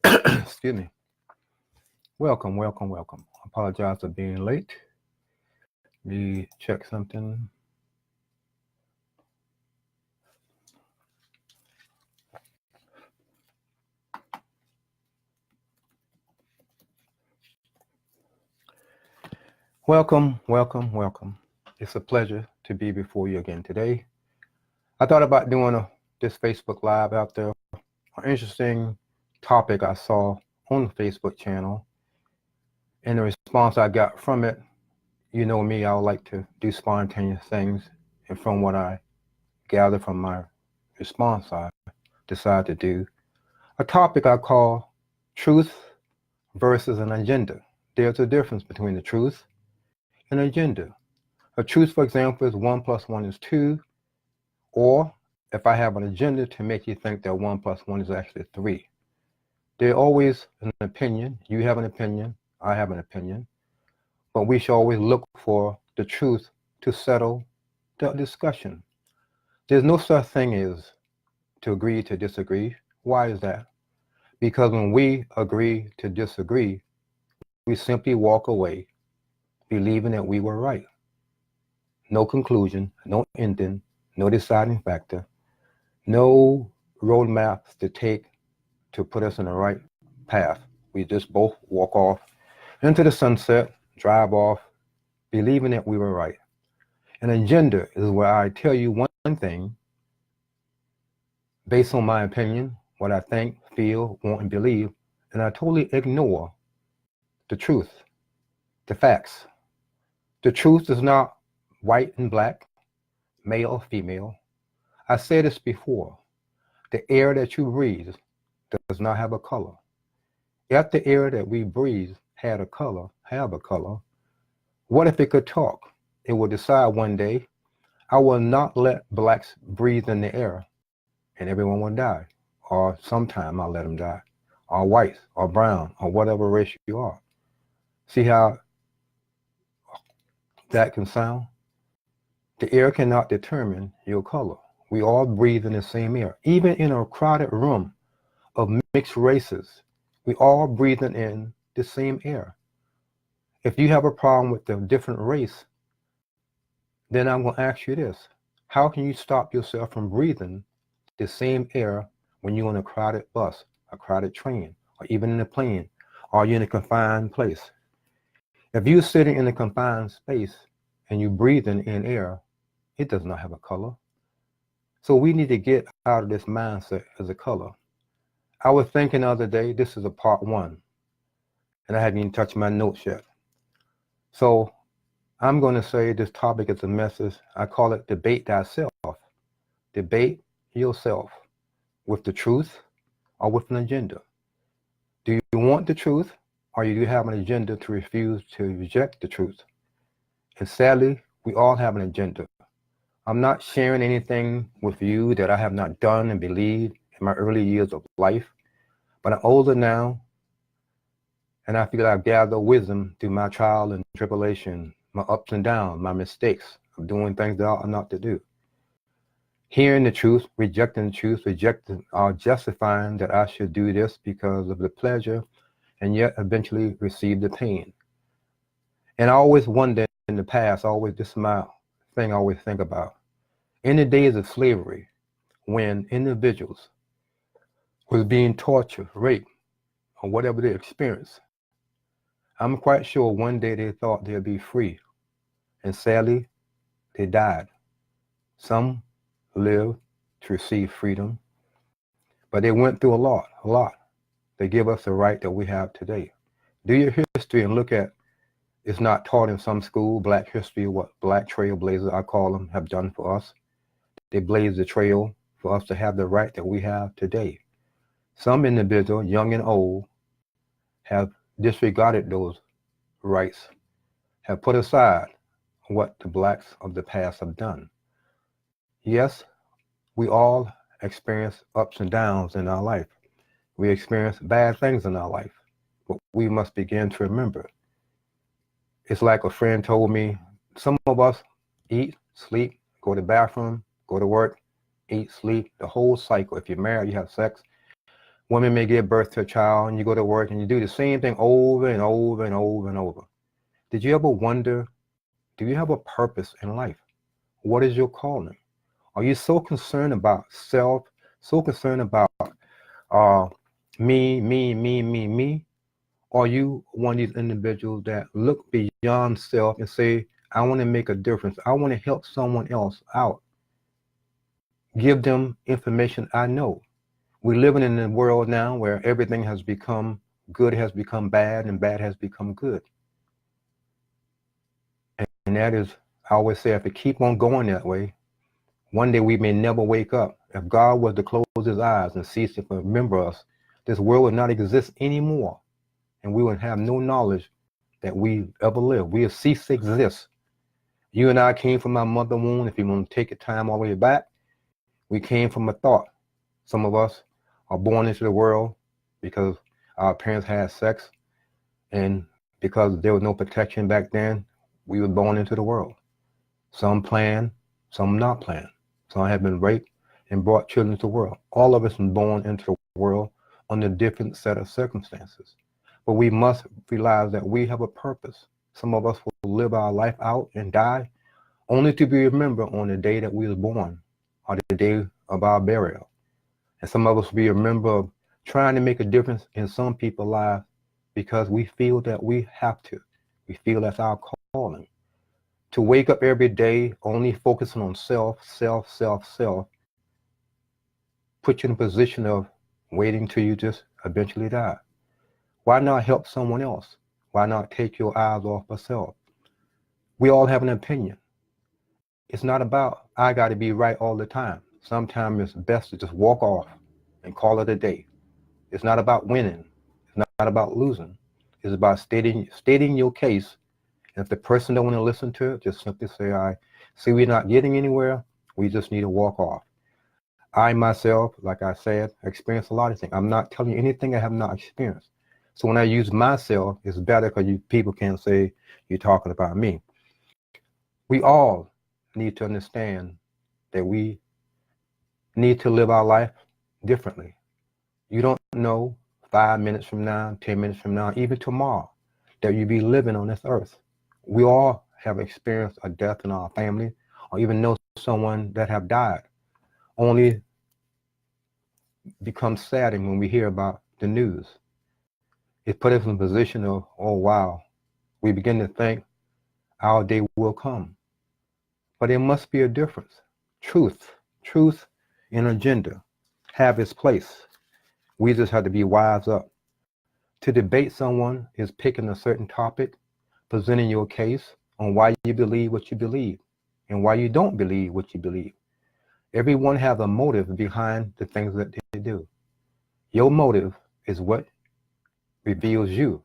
Excuse me. Welcome, welcome, welcome. I apologize for being late. Me check something. Welcome, welcome, welcome. It's a pleasure to be before you again today. I thought about doing this Facebook Live out there. An interesting topic I saw on the Facebook channel, and the response I got from it. You know me, I would like to do spontaneous things, and from what I gather from my response, I decided to do a topic I call truth versus an agenda. There's a difference between the truth and agenda. A truth, for example, is 1 plus 1 is 2, or if I have an agenda to make you think that 1 plus 1 is actually 3. There's always an opinion. You have an opinion. I have an opinion. But we should always look for the truth to settle the discussion. There's no such thing as to agree to disagree. Why is that? Because when we agree to disagree, we simply walk away believing that we were right. No conclusion, no ending, no deciding factor, no roadmaps to take to put us in the right path. We just both walk off into the sunset, drive off, believing that we were right. An agenda is where I tell you one thing based on my opinion, what I think, feel, want, and believe, and I totally ignore the truth, the facts. The truth is not white and black, male or female. I said this before. The air that you breathe does not have a color. If the air that we breathe had a color, what if it could talk? It will decide one day, I will not let blacks breathe in the air and everyone will die. Or sometime I'll let them die. Or white, or brown, or whatever race you are. See how that can sound? The air cannot determine your color. We all breathe in the same air. Even in a crowded room of mixed races, we all breathing in the same air. If you have a problem with a different race, then I'm going to ask you this. How can you stop yourself from breathing the same air when you're on a crowded bus, a crowded train, or even in a plane, or you're in a confined place? If you're sitting in a confined space and you're breathing in air, it does not have a color. So we need to get out of this mindset as a color. I was thinking the other day, this is a part 1, and I haven't even touched my notes yet. So I'm going to say this topic is a message. I call it debate thyself. Debate yourself with the truth or with an agenda. Do you want the truth, or do you have an agenda to refuse to reject the truth? And sadly, we all have an agenda. I'm not sharing anything with you that I have not done and believed in my early years of life, but I'm older now, and I feel I've gathered wisdom through my trial and tribulation, my ups and downs, my mistakes of doing things that I ought not to do. Hearing the truth, rejecting the truth, rejecting or justifying that I should do this because of the pleasure, and yet eventually receive the pain. And I always wonder in the past, this is my thing I always think about. In the days of slavery, when individuals was being tortured, raped, or whatever they experienced, I'm quite sure one day they thought they'd be free. And sadly, they died. Some lived to receive freedom, but they went through a lot. They give us the right that we have today. Do your history and look at, it's not taught in some school, Black history, what Black trailblazers, I call them, have done for us. They blazed the trail for us to have the right that we have today. Some individuals, young and old, have disregarded those rights, have put aside what the blacks of the past have done. Yes, we all experience ups and downs in our life. We experience bad things in our life, but we must begin to remember. It's like a friend told me, some of us eat, sleep, go to the bathroom, go to work, eat, sleep, the whole cycle. If you're married, you have sex. Women may give birth to a child and you go to work and you do the same thing over and over and over and over. Did you ever wonder, do you have a purpose in life? What is your calling? Are you so concerned about self, so concerned about me? Or are you one of these individuals that look beyond self and say, I want to make a difference. I want to help someone else out. Give them information I know. We're living in a world now where everything has become, good has become bad and bad has become good. And that is, I always say, if it keep on going that way, one day we may never wake up. If God was to close his eyes and cease to remember us, this world would not exist anymore. And we would have no knowledge that we ever lived. We have ceased to exist. You and I came from our mother womb. If you want to take a time all the way back, we came from a thought. Some of us are born into the world because our parents had sex, and because there was no protection back then, we were born into the world. Some planned, some not planned. Some have been raped and brought children to the world. All of us are born into the world under a different set of circumstances. But we must realize that we have a purpose. Some of us will live our life out and die only to be remembered on the day that we were born or the day of our burial. And some of us will be remembered trying to make a difference in some people's lives because we feel that we have to. We feel that's our calling. To wake up every day only focusing on self, put you in a position of waiting till you just eventually die. Why not help someone else? Why not take your eyes off of self? We all have an opinion. It's not about, I got to be right all the time. Sometimes it's best to just walk off and call it a day. It's not about winning. It's not about losing. It's about stating your case. And if the person don't want to listen to it, just simply say, I see we're not getting anywhere. We just need to walk off. I myself, like I said, experienced a lot of things. I'm not telling you anything I have not experienced. So when I use myself, it's better because people can't say you're talking about me. We all need to understand that we need to live our life differently. You don't know 5 minutes from now, 10 minutes from now, even tomorrow, that you'll be living on this earth. We all have experienced a death in our family or even know someone that have died. Only becomes saddening when we hear about the news. It put us in a position of, oh wow, we begin to think our day will come. But there must be a difference. Truth and agenda have its place. We just have to be wise up. To debate someone is picking a certain topic, presenting your case on why you believe what you believe and why you don't believe what you believe. Everyone has a motive behind the things that they do. Your motive is what reveals you.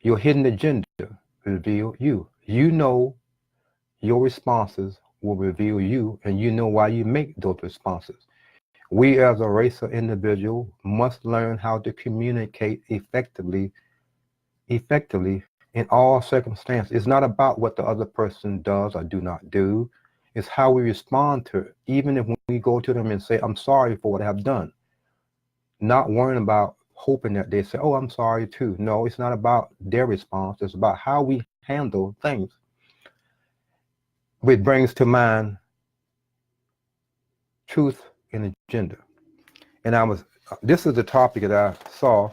Your hidden agenda reveals you. You know your responses will reveal you, and you know why you make those responses. We as a race of individuals must learn how to communicate effectively in all circumstances. It's not about what the other person does or do not do. It's how we respond to it. Even if we go to them and say, I'm sorry for what I have done. Not worrying about hoping that they say, oh, I'm sorry too. No, it's not about their response. It's about how we handle things. Which brings to mind truth and agenda. And this is the topic that I saw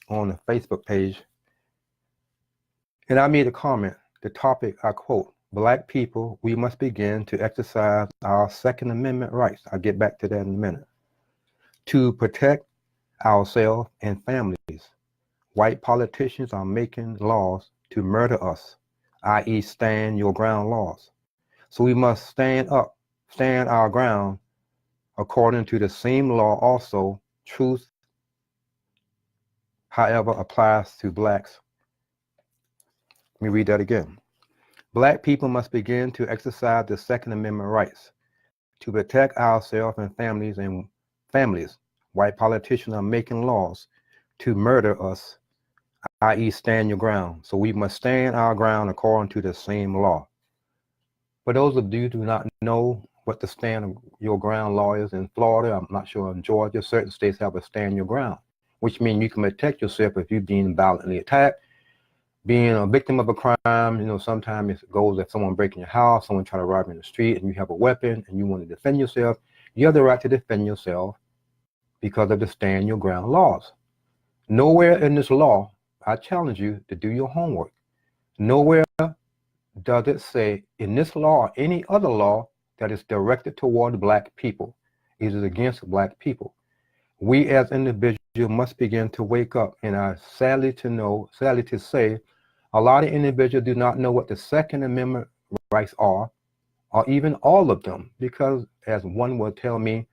on the Facebook page. And I made a comment. The topic, I quote, Black people, we must begin to exercise our Second Amendment rights. I'll get back to that in a minute. To protect ourselves and families. White politicians are making laws to murder us, i.e. stand your ground laws. So we must stand our ground according to the same law also. Truth, however, applies to blacks. Let me read that again. Black people must begin to exercise the Second Amendment rights to protect ourselves and families. White politicians are making laws to murder us, i.e. stand your ground. So we must stand our ground according to the same law. For those of you who do not know what the stand your ground law is in Florida. I'm not sure in Georgia. Certain states have a stand your ground, which means you can protect yourself if you're being violently attacked, being a victim of a crime. You know, sometimes it goes if someone breaking your house, someone try to rob you in the street, and you have a weapon and you want to defend yourself. You have the right to defend yourself because of the stand your ground laws. Nowhere in this law, I challenge you to do your homework. Nowhere does it say in this law or any other law that is directed toward black people. It is against black people. We as individuals must begin to wake up. And I sadly to say, a lot of individuals do not know what the Second Amendment rights are, or even all of them, because as one will tell me,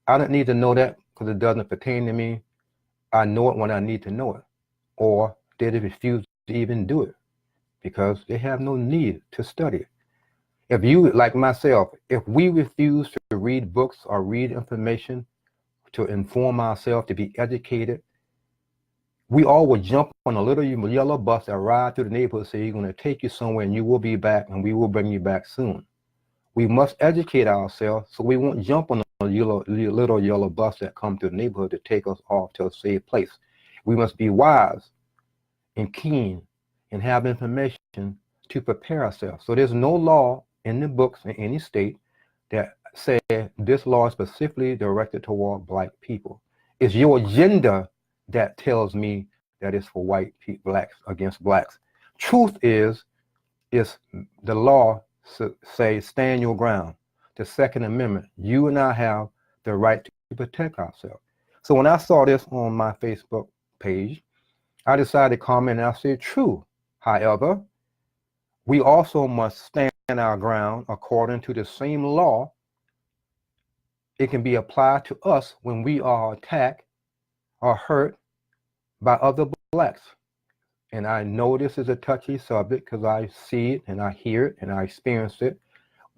I don't need to know that because it doesn't pertain to me. I know it when I need to know it. Or they refuse to even do it because they have no need to study it. If you, like myself, if we refuse to read books or read information to inform ourselves, to be educated, we all would jump on a little yellow bus that ride through the neighborhood, say you're going to take you somewhere and you will be back and we will bring you back soon. We must educate ourselves so we won't jump on a little yellow bus that comes to the neighborhood to take us off to a safe place. We must be wise and keen and have information to prepare ourselves. So there's no law in the books in any state that say this law is specifically directed toward black people. It's your agenda that tells me that it's for white people, blacks against blacks. Truth is the law say stand your ground. The Second Amendment, you and I have the right to protect ourselves. So when I saw this on my Facebook page, I decided to comment and I said, true. However, we also must stand our ground according to the same law. It can be applied to us when we are attacked or hurt by other blacks. And I know this is a touchy subject because I see it and I hear it and I experience it.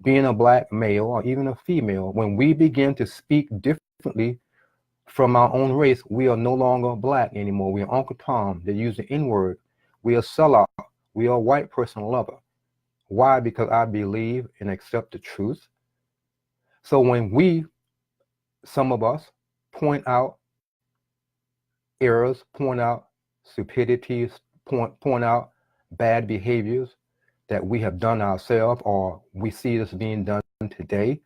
Being a black male or even a female, when we begin to speak differently from our own race, we are no longer black anymore. We are Uncle Tom. They use the N-word. We are sellout. We are a white person lover. Why? Because I believe and accept the truth. So when some of us, point out errors, point out stupidities, point out bad behaviors that we have done ourselves or we see this being done today,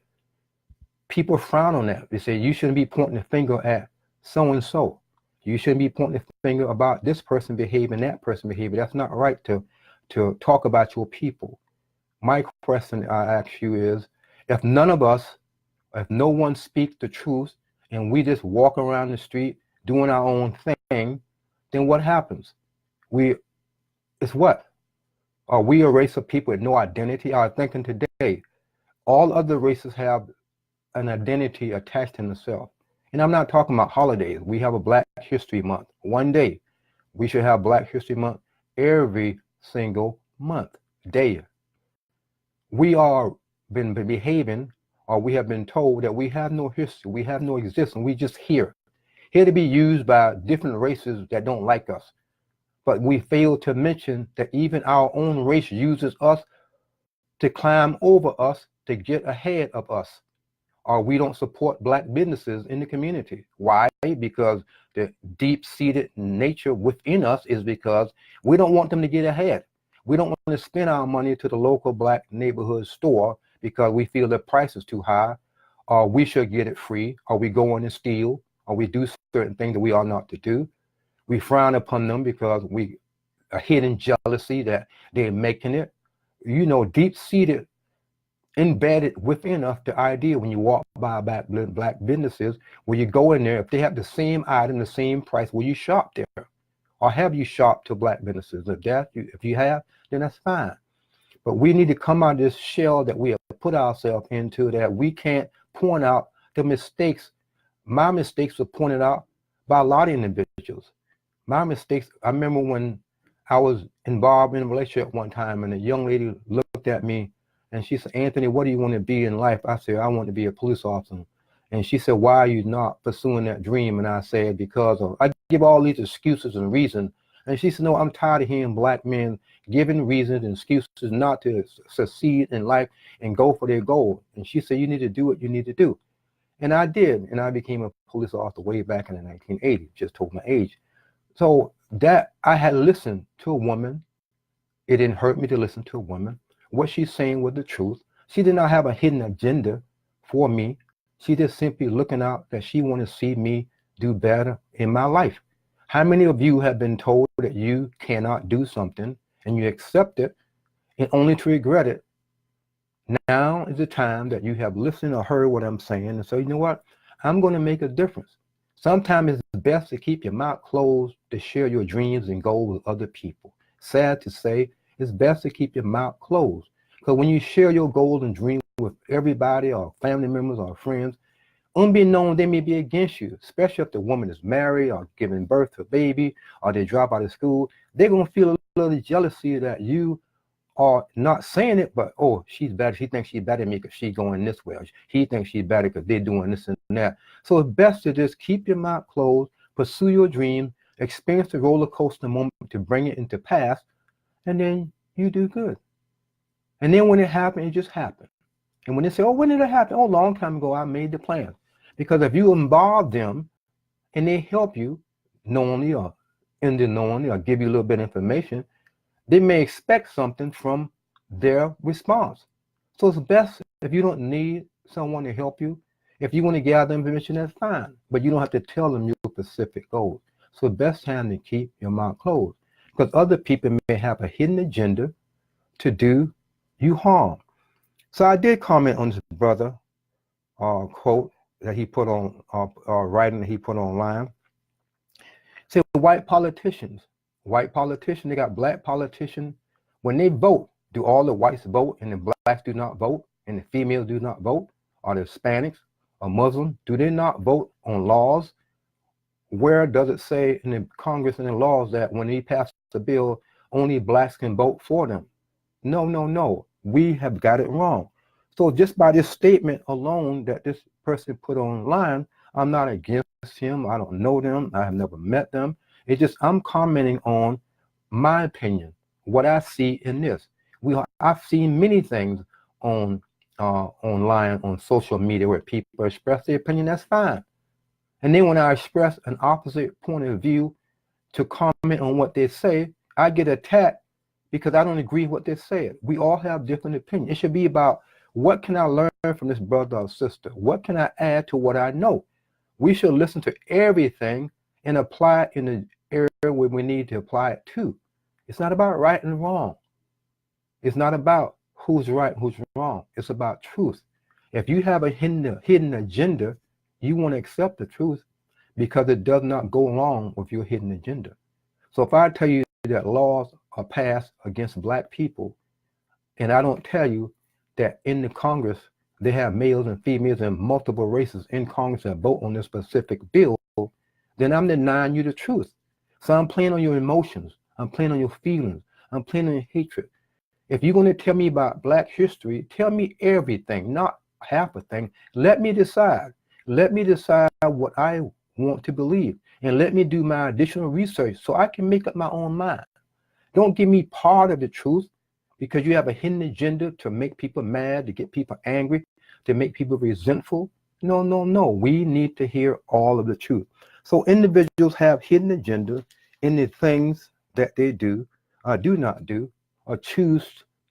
people frown on that. They say, you shouldn't be pointing the finger at so-and-so. You shouldn't be pointing the finger about this person behaving, that person behaving. That's not right to talk about your people. My question I ask you is, if no one speaks the truth and we just walk around the street doing our own thing, then what happens? It's what? Are we a race of people with no identity? I was thinking today, all other races have an identity attached to themselves. And I'm not talking about holidays. We have a Black History Month. One day, we should have Black History Month every single month, day. We are been behaving, or we have been told that we have no history, we have no existence, we just here to be used by different races that don't like us. But we fail to mention that even our own race uses us to climb over us, to get ahead of us. Or we don't support black businesses in the community. Why? Because the deep-seated nature within us is because we don't want them to get ahead. We don't want to spend our money to the local black neighborhood store because we feel the price is too high, or we should get it free, or we go in and steal, or we do certain things that we ought not to do. We frown upon them because we are hidden jealousy that they're making it. You know, deep-seated, embedded within us, the idea when you walk by black businesses, where you go in there, if they have the same item, the same price, will you shop there? Or have you shopped to black businesses? If you have, then that's fine. But we need to come out of this shell that we have put ourselves into, that we can't point out the mistakes. My mistakes were pointed out by a lot of individuals. My mistakes, I remember when I was involved in a relationship one time and a young lady looked at me and she said, Anthony, what do you want to be in life? I said, I want to be a police officer. And she said, why are you not pursuing that dream? And I said, because of, I give all these excuses and reasons. And she said, no, I'm tired of hearing black men giving reasons and excuses not to succeed in life and go for their goal. And she said, you need to do what you need to do. And I did. And I became a police officer way back in the 1980s, just told my age. So that I had listened to a woman. It didn't hurt me to listen to a woman. What she's saying was the truth. She did not have a hidden agenda for me. She just simply looking out that she wanted to see me do better in my life. How many of you have been told that you cannot do something and you accept it and only to regret it? Now is the time that you have listened or heard what I'm saying and say, you know what? I'm going to make a difference. Sometimes it's best to keep your mouth closed to share your dreams and goals with other people. Sad to say, it's best to keep your mouth closed. Because when you share your goals and dreams with everybody or family members or friends, unbeknown, they may be against you, especially if the woman is married or giving birth to a baby or they drop out of school. They're going to feel a little jealousy that you are not saying it, but, oh, she's better. She thinks she's better than me because she's going this way. Or he thinks she's better because they're doing this and that. So it's best to just keep your mouth closed, pursue your dream, experience the roller coaster moment to bring it into pass, and then you do good. And then when it happens, it just happened. And when they say, oh, when did it happen? Oh, a long time ago, I made the plan. Because if you involve them and they help you knowingly or unknowingly or give you a little bit of information, they may expect something from their response. So it's best if you don't need someone to help you. If you want to gather information, that's fine. But you don't have to tell them your specific goals. So the best time to keep your mouth closed. Because other people may have a hidden agenda to do you harm. So I did comment on this brother quote that he put on, writing that he put online. Say white politicians, they got black politicians. When they vote, do all the whites vote and the blacks do not vote and the females do not vote? Or the Hispanics or Muslims, do they not vote on laws? Where does it say in the Congress and the laws that when they pass the bill, only blacks can vote for them? No, no, no. We have got it wrong. So just by this statement alone that this person put online, I'm not against him. I don't know them. I have never met them. It's just I'm commenting on my opinion, what I see in this. I've seen many things on online, on social media where people express their opinion. That's fine. And then when I express an opposite point of view to comment on what they say, I get attacked because I don't agree with what they said. We all have different opinions. It should be about what can I learn from this brother or sister? What can I add to what I know? We should listen to everything and apply it in the area where we need to apply it to. It's not about right and wrong. It's not about who's right, who's wrong. It's about truth. If you have a hidden agenda, you want to accept the truth because it does not go along with your hidden agenda. So if I tell you that laws are passed against black people, and I don't tell you that in the Congress, they have males and females and multiple races in Congress that vote on this specific bill, then I'm denying you the truth. So I'm playing on your emotions. I'm playing on your feelings. I'm playing on your hatred. If you're going to tell me about black history, tell me everything, not half a thing. Let me decide. Let me decide what I want to believe. And let me do my additional research so I can make up my own mind. Don't give me part of the truth because you have a hidden agenda to make people mad, to get people angry, to make people resentful. No, no, no. We need to hear all of the truth. So individuals have hidden agendas in the things that they do or do not do or choose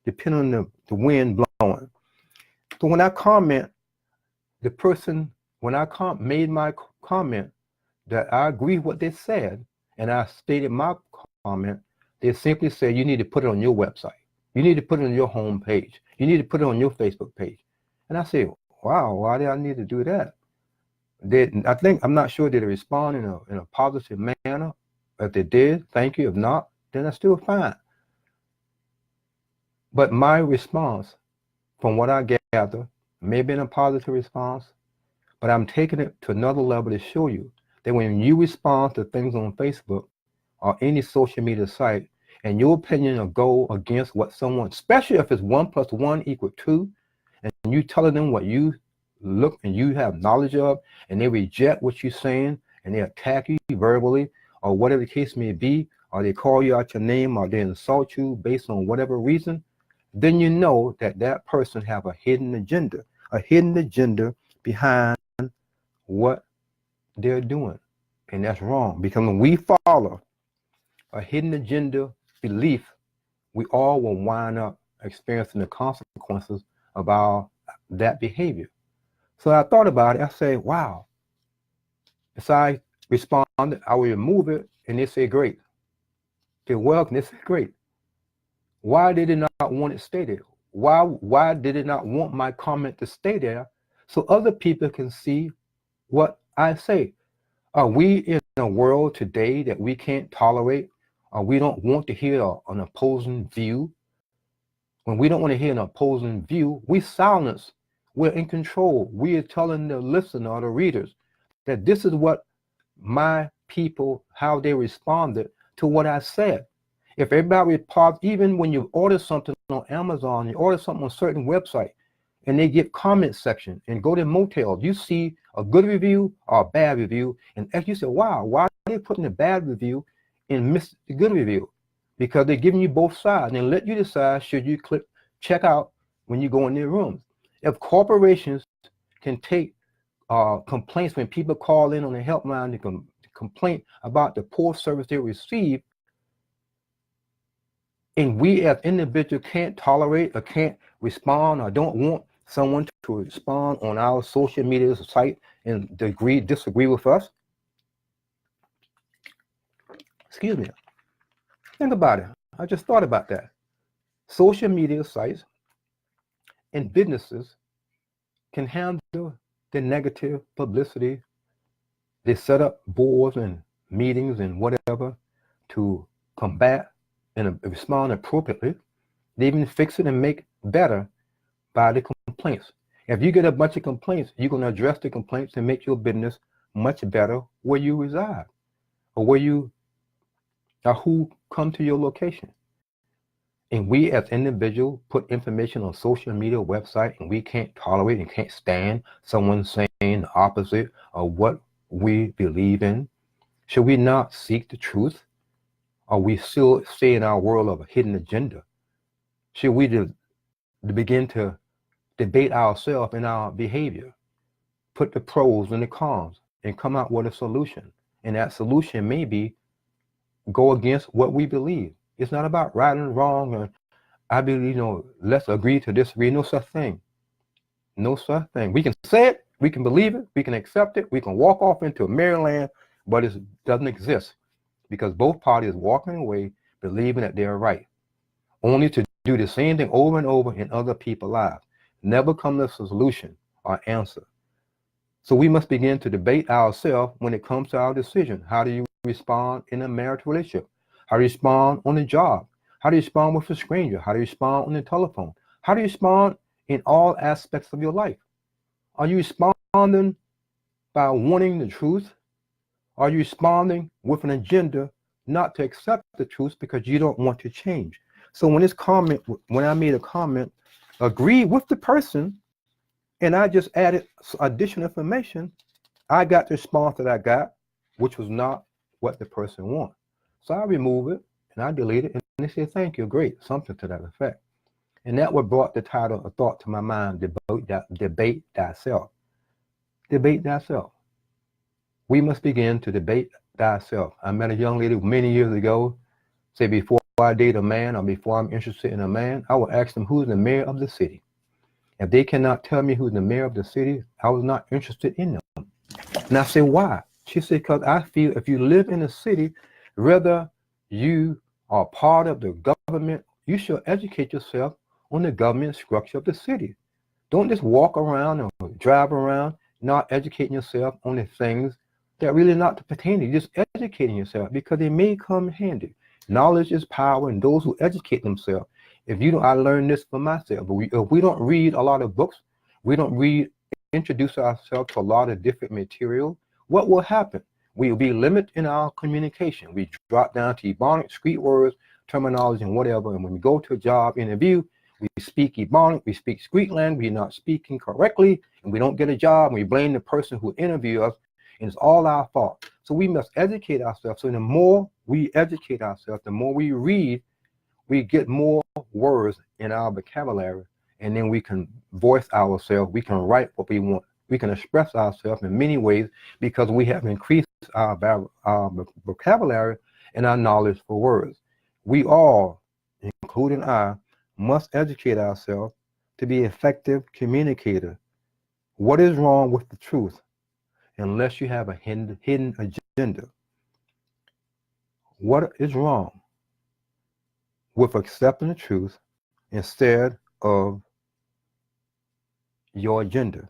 depending on the wind blowing. So when I comment, the person, when I made my comment that I agree with what they said and I stated my comment, they simply say you need to put it on your website. You need to put it on your home page. You need to put it on your Facebook page. And I say, wow, why do I need to do that? I'm not sure did they respond in a positive manner. If they did, thank you. If not, then that's still fine. But my response, from what I gather, may have been a positive response, but I'm taking it to another level to show you that when you respond to things on Facebook or any social media site, and your opinion will go against what someone, especially if it's 1 + 1 = 2, and you telling them what you look and you have knowledge of, and they reject what you're saying, and they attack you verbally, or whatever the case may be, or they call you out your name, or they insult you based on whatever reason, then you know that that person have a hidden agenda behind what they're doing. And that's wrong, because when we follow a hidden agenda belief, we all will wind up experiencing the consequences of that behavior. So I thought about it. I said, wow. As I responded, I would remove it, and they say, great. They're welcome. They say, great. Why did it not want it stay there? Why did it not want my comment to stay there so other people can see what I say? Are we in a world today that we can't tolerate, or we don't want to hear an opposing view? When we don't want to hear an opposing view, we silence. We're in control. We are telling the listener or the readers that this is what my people, how they responded to what I said. If everybody reports, even when you order something on Amazon, you order something on a certain website, and they get comment section and go to motels, you see a good review or a bad review, and if you say, wow, why are they putting a bad review and miss the good review? Because they're giving you both sides and let you decide should you click check out when you go in their rooms. If corporations can take complaints when people call in on the helpline to complain about the poor service they receive, and we as individuals can't tolerate or can't respond or don't want someone to respond on our social media site and disagree with us. Excuse me. Think about it. I just thought about that. Social media sites and businesses can handle the negative publicity. They set up boards and meetings and whatever to combat and respond appropriately. They even fix it and make better by the complaints. If you get a bunch of complaints, you're going to address the complaints and make your business much better where you reside or who come to your location. And we as individuals put information on social media website, and we can't tolerate and can't stand someone saying the opposite of what we believe in. Should we not seek the truth? Are we still stay in our world of a hidden agenda? Should we begin to debate ourselves and our behavior, put the pros and the cons, and come out with a solution? And that solution may be go against what we believe. It's not about right and wrong, or I believe, let's agree to disagree. No such thing. No such thing. We can say it, we can believe it, we can accept it, we can walk off into a Maryland, but it doesn't exist because both parties walking away believing that they're right, only to do the same thing over and over in other people's lives. Never come to a solution or answer. So we must begin to debate ourselves when it comes to our decision. How do you respond in a marital relationship? How do you respond on the job? How do you respond with a stranger? How do you respond on the telephone? How do you respond in all aspects of your life? Are you responding by wanting the truth? Are you responding with an agenda not to accept the truth because you don't want to change? So when I made a comment, agree with the person, and I just added additional information, I got the response that I got, which was not what the person wants. So I remove it and I delete it, and they say, thank you, great, something to that effect. And that what brought the title of thought to my mind, debate thyself. Debate thyself. We must begin to debate thyself. I met a young lady many years ago, say before I date a man or before I'm interested in a man, I will ask them who's the mayor of the city. If they cannot tell me who's the mayor of the city, I was not interested in them. And I said, why? She said, because I feel if you live in a city, whether you are part of the government, you should educate yourself on the government structure of the city. Don't just walk around or drive around not educating yourself on the things that really not pertain to you. Just educating yourself because they may come handy. Knowledge is power, and those who educate themselves. If you don't, I learned this for myself. If we don't read a lot of books, we don't introduce ourselves to a lot of different material, what will happen? We will be limited in our communication. We drop down to Ebonic, street words, terminology, and whatever. And when we go to a job interview, we speak Ebonic, we speak street language, we're not speaking correctly, and we don't get a job, and we blame the person who interviewed us, and it's all our fault. So we must educate ourselves. So the more we educate ourselves, the more we read, we get more words in our vocabulary, and then we can voice ourselves. We can write what we want. We can express ourselves in many ways because we have increased our vocabulary and our knowledge for words. We all, including I, must educate ourselves to be effective communicator. What is wrong with the truth? Unless you have a hidden agenda. What is wrong with accepting the truth instead of your agenda?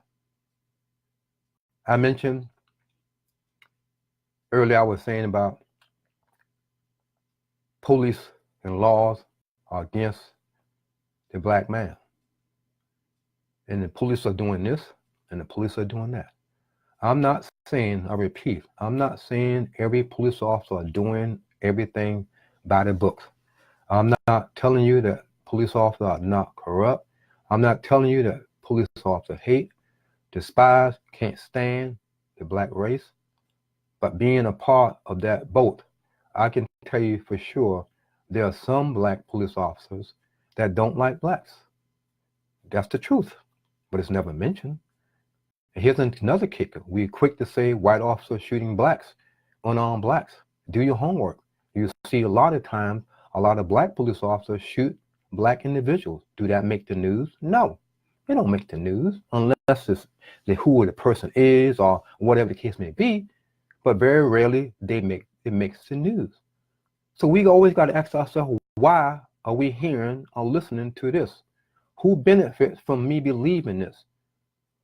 I mentioned earlier, I was saying about police and laws are against the black man. And the police are doing this and the police are doing that. I'm not saying, I repeat, I'm not saying every police officer are doing everything by the books. I'm not telling you that police officers are not corrupt. I'm not telling you that police officers hate, despise, can't stand the black race. But being a part of that boat, I can tell you for sure there are some black police officers that don't like blacks. That's the truth, but it's never mentioned. And here's another kicker. We're quick to say white officers shooting blacks, unarmed blacks. Do your homework. You see a lot of times, a lot of black police officers shoot black individuals. Do that make the news? No, they don't make the news unless it's who the person is or whatever the case may be. But very rarely it makes the news. So we always got to ask ourselves, why are we hearing or listening to this? Who benefits from me believing this?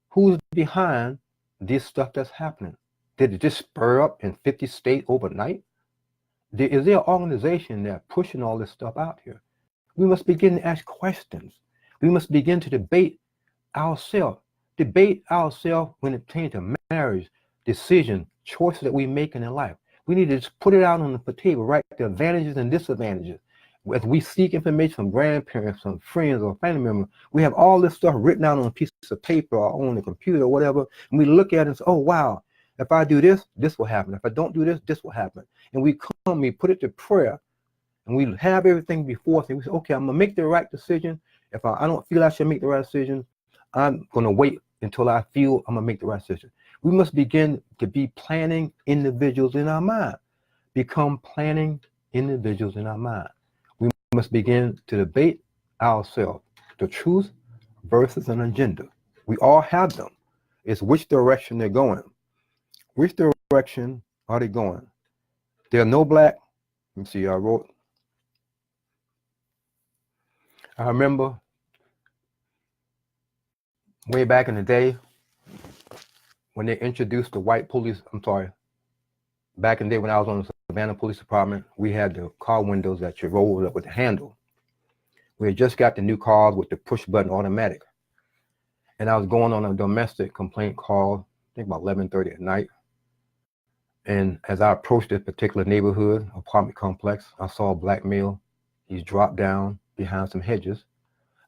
Who's behind this stuff that's happening? Did it just spur up in 50 states overnight? Is there an organization that's pushing all this stuff out here? We must begin to ask questions. We must begin to debate ourselves when it pertains to marriage, decision, choices that we make in life. We need to just put it out on the table, right? The advantages and disadvantages. As we seek information from grandparents, from friends or family members, we have all this stuff written out on a piece of paper or on the computer or whatever, and we look at it and say, oh, wow, if I do this, this will happen. If I don't do this, this will happen. And we put it to prayer, and we have everything before us, and we say, okay, I'm going to make the right decision. If I don't feel I should make the right decision, I'm going to wait until I feel I'm going to make the right decision. We must begin to be planning individuals in our mind. Become planning individuals in our mind. We must begin to debate ourselves, the truth versus an agenda. We all have them. It's which direction they're going. Which direction are they going? There are no black. Let me see, I remember way back in the day when they introduced the white police, back in the day when I was on the Savannah Police Department, we had the car windows that you rolled up with the handle. We had just got the new cars with the push button automatic. And I was going on a domestic complaint call, I think about 11:30 at night. And as I approached this particular neighborhood, apartment complex, I saw a black male. He's dropped down behind some hedges.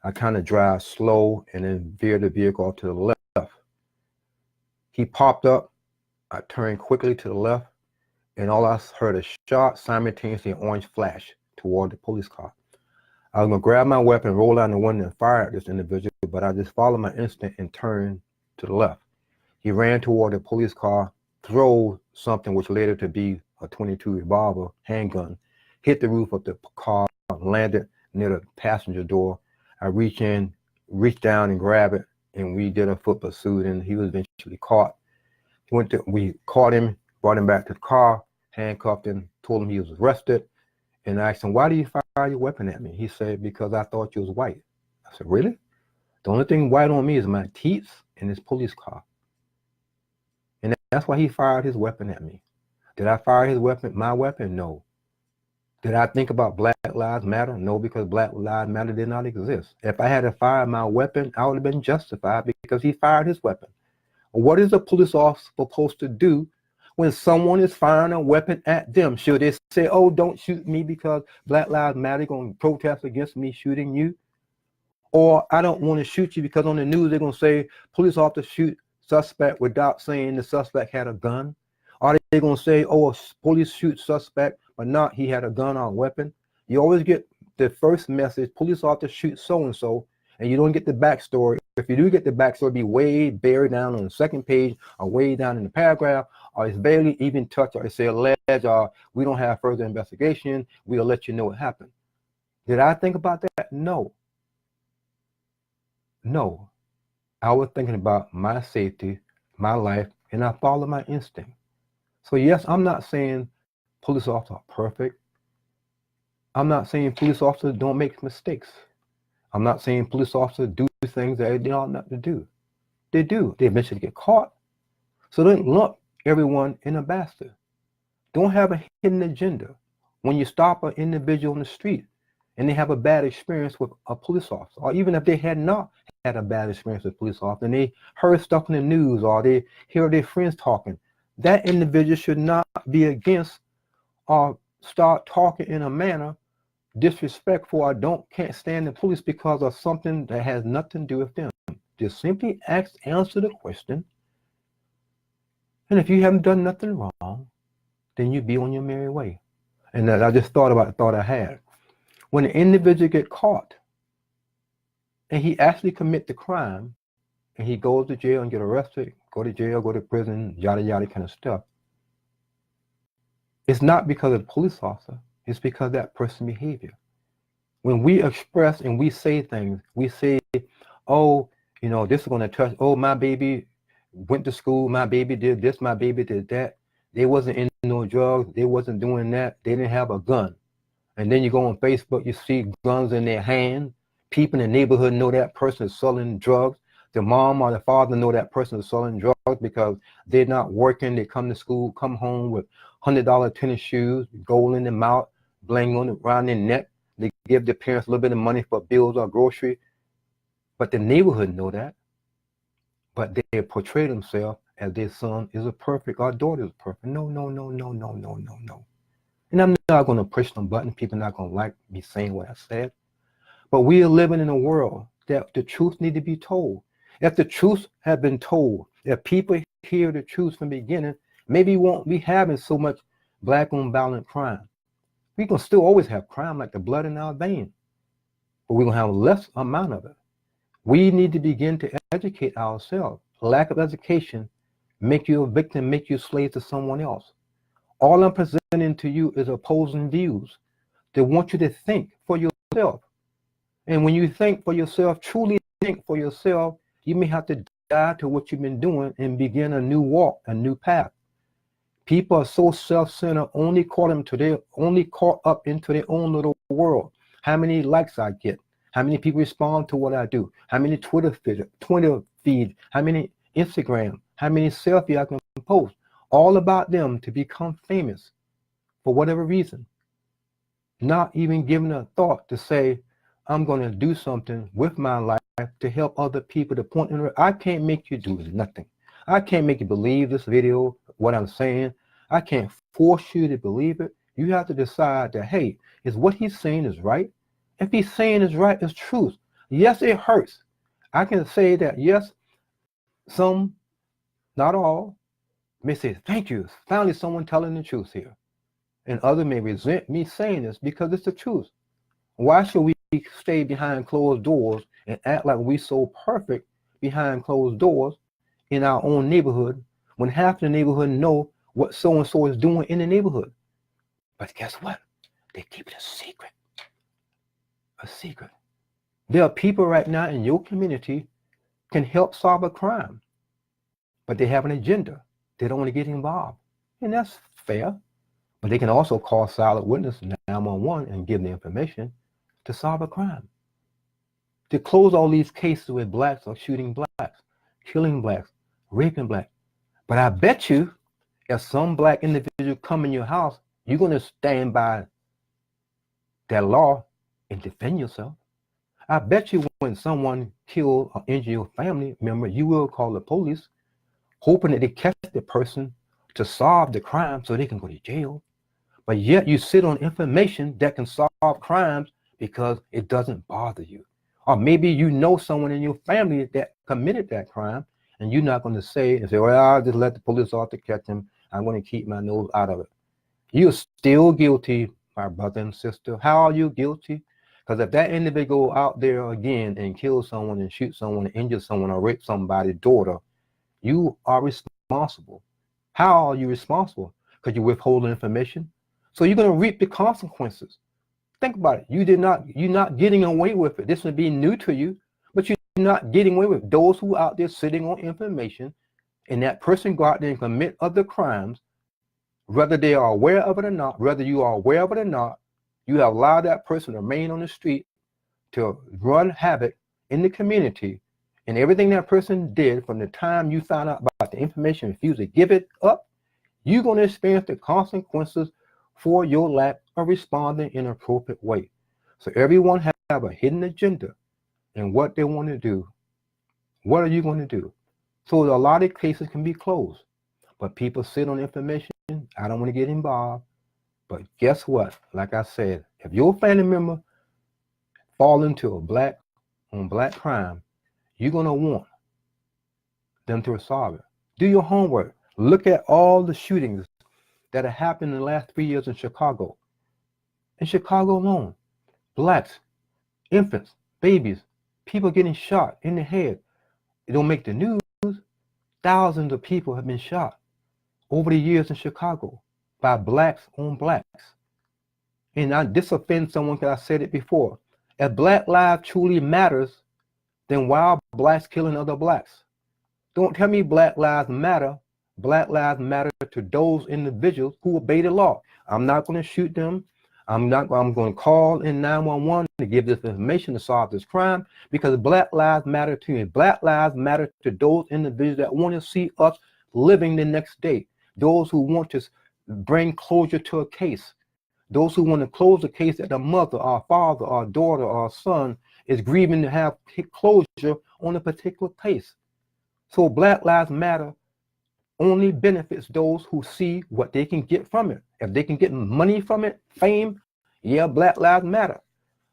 I kind of drive slow and then veered the vehicle off to the left. He popped up. I turned quickly to the left, and all I heard a sharp, simultaneously orange flash toward the police car. I was going to grab my weapon, roll down the window, and fire at this individual, but I just followed my instinct and turned to the left. He ran toward the police car, threw something which later to be a .22 revolver handgun, hit the roof of the car, landed near the passenger door. I reached down and grabbed it, and we did a foot pursuit, and he was eventually caught. We caught him, brought him back to the car, handcuffed him, told him he was arrested, and I asked him, why do you fire your weapon at me? He said, because I thought you was white. I said, really? The only thing white on me is my teeth and this police car. And that's why he fired his weapon at me. Did I fire my weapon? No. Did I think about Black Lives Matter? No, because Black Lives Matter did not exist. If I had to fire my weapon, I would have been justified because he fired his weapon. What is a police officer supposed to do when someone is firing a weapon at them? Should they say, oh, don't shoot me because Black Lives Matter going to protest against me shooting you? Or I don't want to shoot you because on the news they're going to say police officer shoot suspect without saying the suspect had a gun? Are they going to say, oh, a police shoot suspect, but not he had a gun or a weapon? You always get the first message, police officer shoot so-and-so, and you don't get the backstory. If you do get the backstory, be way buried down on the second page or way down in the paragraph, or it's barely even touched, or it say alleged, or we don't have further investigation, we'll let you know what happened. Did I think about that? No. No. I was thinking about my safety, my life, and I followed my instinct. So yes, I'm not saying police officers are perfect. I'm not saying police officers don't make mistakes. I'm not saying police officers do things that they ought not to do. They do. They eventually get caught. So don't lump everyone in a bastard. Don't have a hidden agenda. When you stop an individual on the street and they have a bad experience with a police officer, or even if they had not had a bad experience with a police officer and they heard stuff in the news or they hear their friends talking, that individual should not be against or start talking in a manner disrespectful or can't stand the police because of something that has nothing to do with them. Just simply answer the question. And if you haven't done nothing wrong, then you be on your merry way. And that I just thought about the thought I had. When an individual get caught and he actually commit the crime and he goes to jail and get arrested, go to jail, go to prison, yada, yada kind of stuff, it's not because of the police officer, it's because of that person's behavior. When we express and we say things, we say, oh, you know, this is going to touch, oh, my baby went to school, my baby did this, my baby did that. They wasn't in no drugs, they wasn't doing that, they didn't have a gun. And then you go on Facebook, you see guns in their hand. People in the neighborhood know that person is selling drugs. The mom or the father know that person is selling drugs because they're not working. They come to school, come home with $100 tennis shoes, gold in their mouth, bling on around their neck. They give their parents a little bit of money for bills or grocery. But the neighborhood know that. But they portray themselves as their son is a perfect, our daughter is perfect. No, no, no, no, no, no, no, no. And I'm not going to push some button. People are not going to like me saying what I said. But we are living in a world that the truth need to be told. If the truth had been told, if people hear the truth from the beginning, maybe we won't be having so much black on violent crime. We can still always have crime like the blood in our veins, but we're going to have less amount of it. We need to begin to educate ourselves. Lack of education make you a victim, make you a slave to someone else. All I'm presenting to you is opposing views. They want you to think for yourself. And when you think for yourself, truly think for yourself, you may have to die to what you've been doing and begin a new walk, a new path. People are so self-centered, only caught up into their own little world. How many likes I get? How many people respond to what I do? How many Twitter feed? How many Instagram? How many selfie I can post? All about them to become famous for whatever reason. Not even giving a thought to say, I'm going to do something with my life to help other people to point in. I can't make you do nothing. I can't make you believe this video, what I'm saying. I can't force you to believe it. You have to decide that, hey, is what he's saying is right? If he's saying is right, it's truth. Yes, it hurts. I can say that, yes, some, not all, may say, thank you. Finally, someone telling the truth here. And others may resent me saying this because it's the truth. Why should we stay behind closed doors and act like we so perfect behind closed doors in our own neighborhood when half the neighborhood know what so-and-so is doing in the neighborhood? But guess what? They keep it a secret. A secret. There are people right now in your community can help solve a crime, but they have an agenda. They don't want to get involved. And that's fair. But they can also call silent witness 911 and give the information to solve a crime. To close all these cases with blacks or shooting blacks, killing blacks, raping blacks. But I bet you if some black individual come in your house, you're going to stand by that law and defend yourself. I bet you when someone kill or injure your family member, you will call the police, hoping that they catch the person to solve the crime so they can go to jail. But yet you sit on information that can solve crimes because it doesn't bother you. Or maybe you know someone in your family that committed that crime and you're not going to say and say, well, I'll just let the police officer catch him. I'm going to keep my nose out of it. You're still guilty, my brother and sister. How are you guilty? Because if that individual out there again and kills someone and shoots someone and injures someone or rapes somebody's daughter, you are responsible. How are you responsible? Because you're withholding information. So you're going to reap the consequences. Think about it. You're not getting away with it. This would be new to you, but you're not getting away with it. Those who are out there sitting on information and that person go out there and commit other crimes, whether they are aware of it or not, whether you are aware of it or not, you have allowed that person to remain on the street to run havoc in the community. And everything that person did from the time you found out about the information, refused to give it up, you're going to experience the consequences for your lack of responding in an appropriate way. So everyone have a hidden agenda and what they want to do. What are you going to do? So a lot of cases can be closed, but people sit on information. I don't want to get involved. But guess what? Like I said, if your family member fall into a black on black crime, you're going to want them to resolve it. Do your homework. Look at all the shootings that have happened in the last 3 years in Chicago. In Chicago alone, blacks, infants, babies, people getting shot in the head. It don't make the news. Thousands of people have been shot over the years in Chicago by blacks on blacks. And this offends someone because I said it before. If black lives truly matters, then why are blacks killing other blacks? Don't tell me black lives matter. Black lives matter to those individuals who obey the law. I'm not going to shoot them. I'm going to call in 911 to give this information to solve this crime, because black lives matter to me. Black lives matter to those individuals that want to see us living the next day. Those who want to bring closure to a case. Those who want to close a case that a mother or father or daughter or son is grieving to have closure on a particular case. So Black Lives Matter only benefits those who see what they can get from it. If they can get money from it, fame, yeah, Black Lives Matter.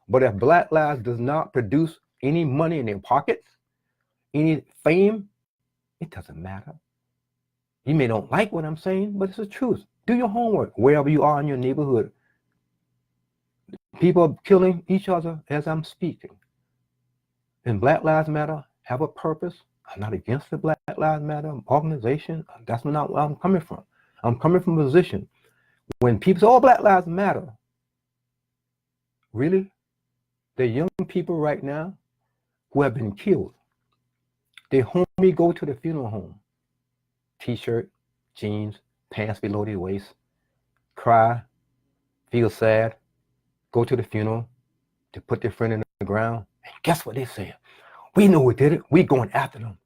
But if Black Lives does not produce any money in their pockets, any fame, it doesn't matter. You may not like what I'm saying, but it's the truth. Do your homework wherever you are in your neighborhood. People are killing each other as I'm speaking. And Black Lives Matter have a purpose. I'm not against the Black Lives Matter organization. That's not where I'm coming from. I'm coming from a position when people say, oh, Black Lives Matter. Really? The young people right now who have been killed, they homie go to the funeral home. T-shirt, jeans, pants below their waist, cry, feel sad, go to the funeral to put their friend in the ground. And guess what they say? We know who did it. We're going after them.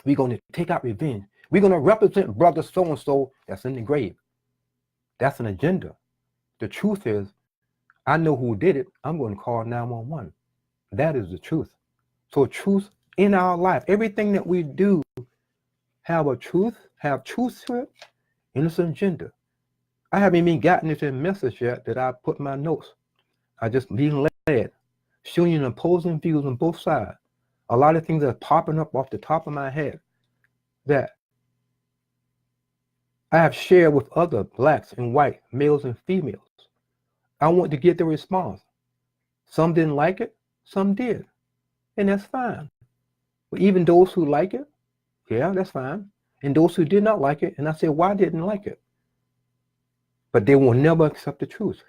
We're going to take out revenge. We're going to represent brother so-and-so that's in the grave. That's an agenda. The truth is, I know who did it. I'm going to call 911. That is the truth. So truth in our life, everything that we do have truth to it, and it's an agenda. I haven't even gotten into the message yet that I put in my notes. I just being led, showing you opposing views on both sides. A lot of things are popping up off the top of my head that I have shared with other blacks and white males and females. I want to get the response. Some didn't like it, some did, and that's fine. But even those who like it, yeah, that's fine. And those who did not like it, and I said, why didn't like it? But they will never accept the truth.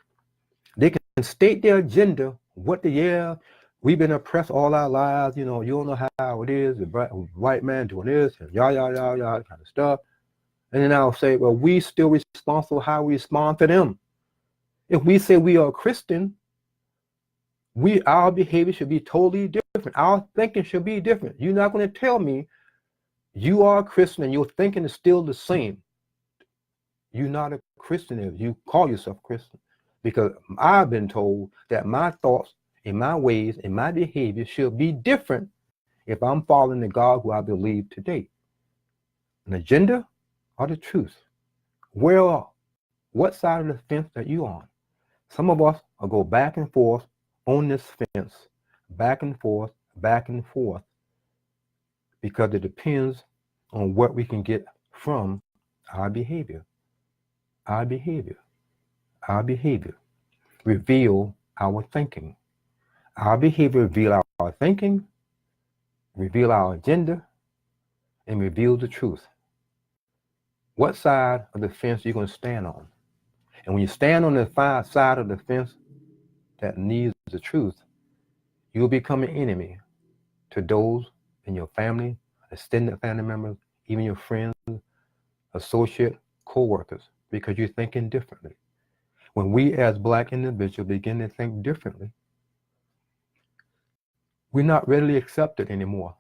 They can state their agenda, we've been oppressed all our lives, you don't know how it is, the white man doing this, and kind of stuff. And then I'll say, well, we still responsible how we respond to them. If we say we are Christian, our behavior should be totally different. Our thinking should be different. You're not going to tell me you are a Christian and your thinking is still the same. You're not a Christian if you call yourself Christian. Because I've been told that my thoughts and my ways and my behavior should be different if I'm following the God who I believe today. An agenda or the truth? What side of the fence are you on? Some of us will go back and forth on this fence, back and forth, because it depends on what we can get from our behavior. Our behavior. Our behavior reveal our thinking. Our behavior reveal our thinking, reveal our agenda, and reveal the truth. What side of the fence are you going to stand on? And when you stand on the side of the fence that needs the truth, you'll become an enemy to those in your family, extended family members, even your friends, associate, co-workers, because you're thinking differently. When we as Black individuals begin to think differently, we're not readily accepted anymore.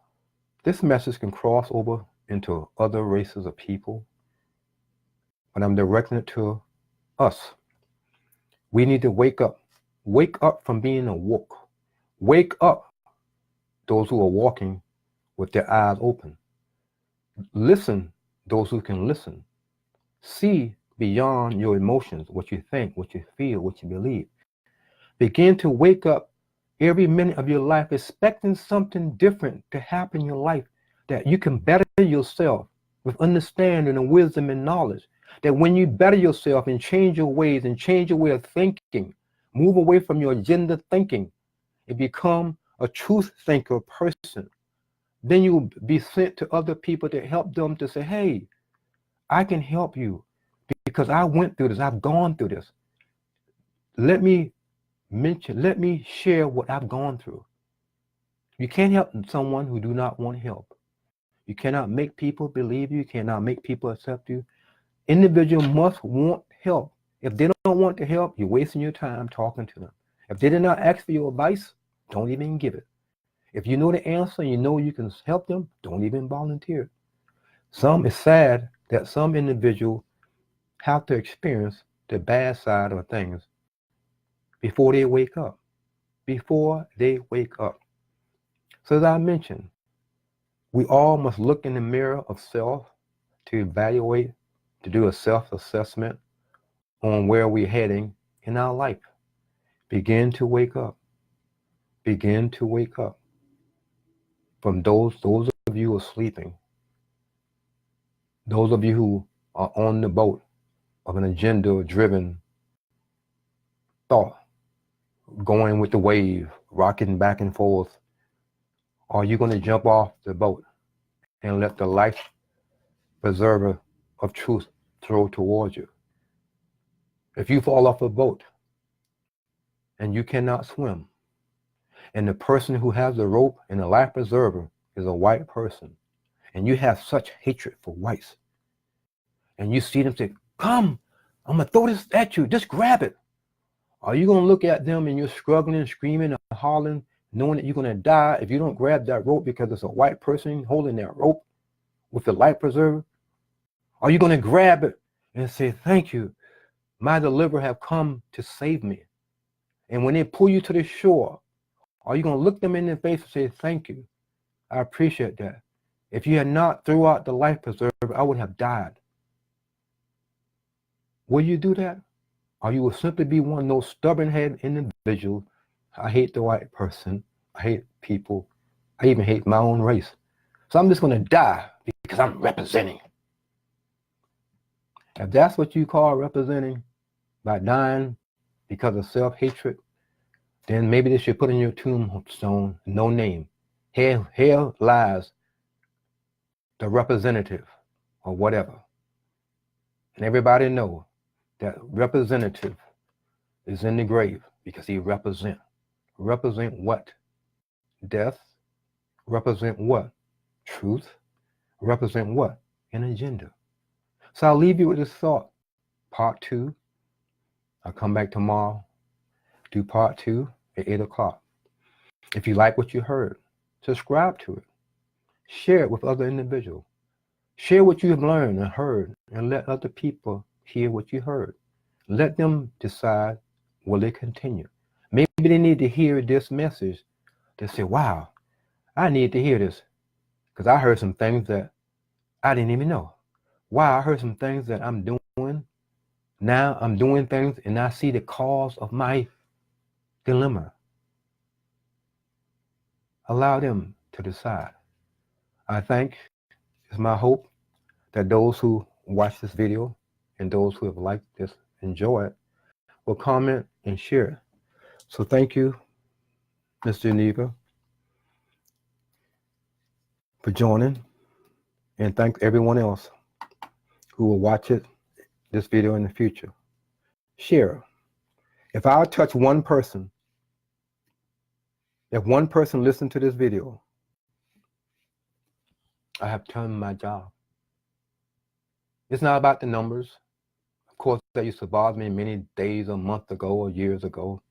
This message can cross over into other races of people, but I'm directing it to us. We need to wake up. Wake up from being awoke. Wake up, those who are walking with their eyes open. Listen, those who can listen. See beyond your emotions, what you think, what you feel, what you believe. Begin to wake up every minute of your life expecting something different to happen in your life, that you can better yourself with understanding and wisdom and knowledge. That when you better yourself and change your ways and change your way of thinking, move away from your agenda thinking and become a truth thinker person, then you'll be sent to other people to help them to say, hey, I can help you because I went through this, I've gone through this. Let me share what I've gone through. You can't help someone who do not want help. You cannot make people believe you. You cannot make people accept you. Individual must want help. If they don't want to help, you're wasting your time talking to them. If they did not ask for your advice, don't even give it. If you know the answer and you know you can help them, don't even volunteer. It's sad that some individuals have to experience the bad side of things before they wake up. Before they wake up. So as I mentioned, we all must look in the mirror of self to evaluate, to do a self-assessment on where we're heading in our life. Begin to wake up. Begin to wake up. From those of you who are sleeping, those of you who are on the boat of an agenda-driven thought, going with the wave, rocking back and forth, are you going to jump off the boat and let the life preserver of truth throw towards you? If you fall off a boat and you cannot swim, and the person who has the rope and the life preserver is a white person, and you have such hatred for whites, and you see them say, come, I'm going to throw this at you, just grab it. Are you going to look at them and you're struggling, screaming, and hollering, knowing that you're going to die if you don't grab that rope because it's a white person holding that rope with the life preserver? Are you going to grab it and say, thank you, my deliverer have come to save me? And when they pull you to the shore, are you going to look them in the face and say, thank you, I appreciate that. If you had not threw out the life preserver, I would have died. Will you do that? Or you will simply be one of those stubborn-headed individuals? I hate the white person. I hate people. I even hate my own race. So I'm just going to die because I'm representing. If that's what you call representing, by dying because of self-hatred, then maybe they should put in your tombstone, no name. Here lies the representative or whatever. And everybody know that representative is in the grave because he represent. Represent what? Death. Represent what? Truth. Represent what? An agenda. So I'll leave you with this thought. Part 2. I'll come back tomorrow, do part 2 at 8 o'clock. If you like what you heard, subscribe to it. Share it with other individuals. Share what you have learned and heard, and let other people hear what you heard. Let them decide, will they continue? Maybe they need to hear this message. They say, wow, I need to hear this because I heard some things that I didn't even know. Wow, I heard some things that I'm doing. Now I'm doing things and I see the cause of my dilemma. Allow them to decide. I think, it's my hope that those who watch this video and those who have liked this, enjoy it, will comment and share. So thank you, Ms. Geneva, for joining, and thank everyone else who will watch this video in the future. Share. If I touch one person, if one person listened to this video, I have done my job. It's not about the numbers. Of course, that used to bother me many days or months ago or years ago.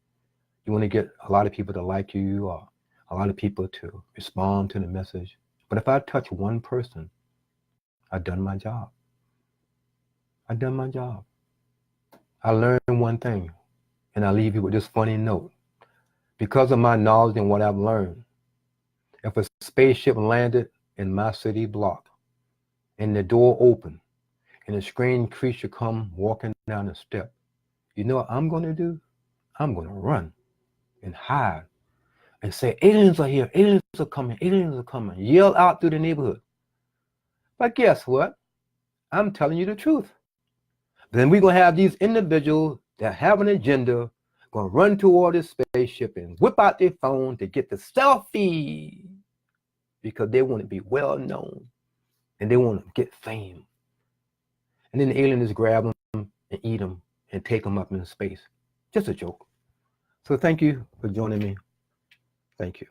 You want to get a lot of people to like you or a lot of people to respond to the message. But if I touch one person, I've done my job. I've done my job. I learned one thing, and I leave you with this funny note. Because of my knowledge and what I've learned, if a spaceship landed in my city block and the door opened and a strange creature come walking down the step, you know what I'm going to do? I'm going to run and hide and say, aliens are here, aliens are coming, yell out through the neighborhood. But guess what? I'm telling you the truth. Then we're going to have these individuals that have an agenda going to run toward this spaceship and whip out their phone to get the selfie because they want to be well known and they want to get fame. And then the aliens grab them and eat them and take them up into space. Just a joke. So thank you for joining me. Thank you.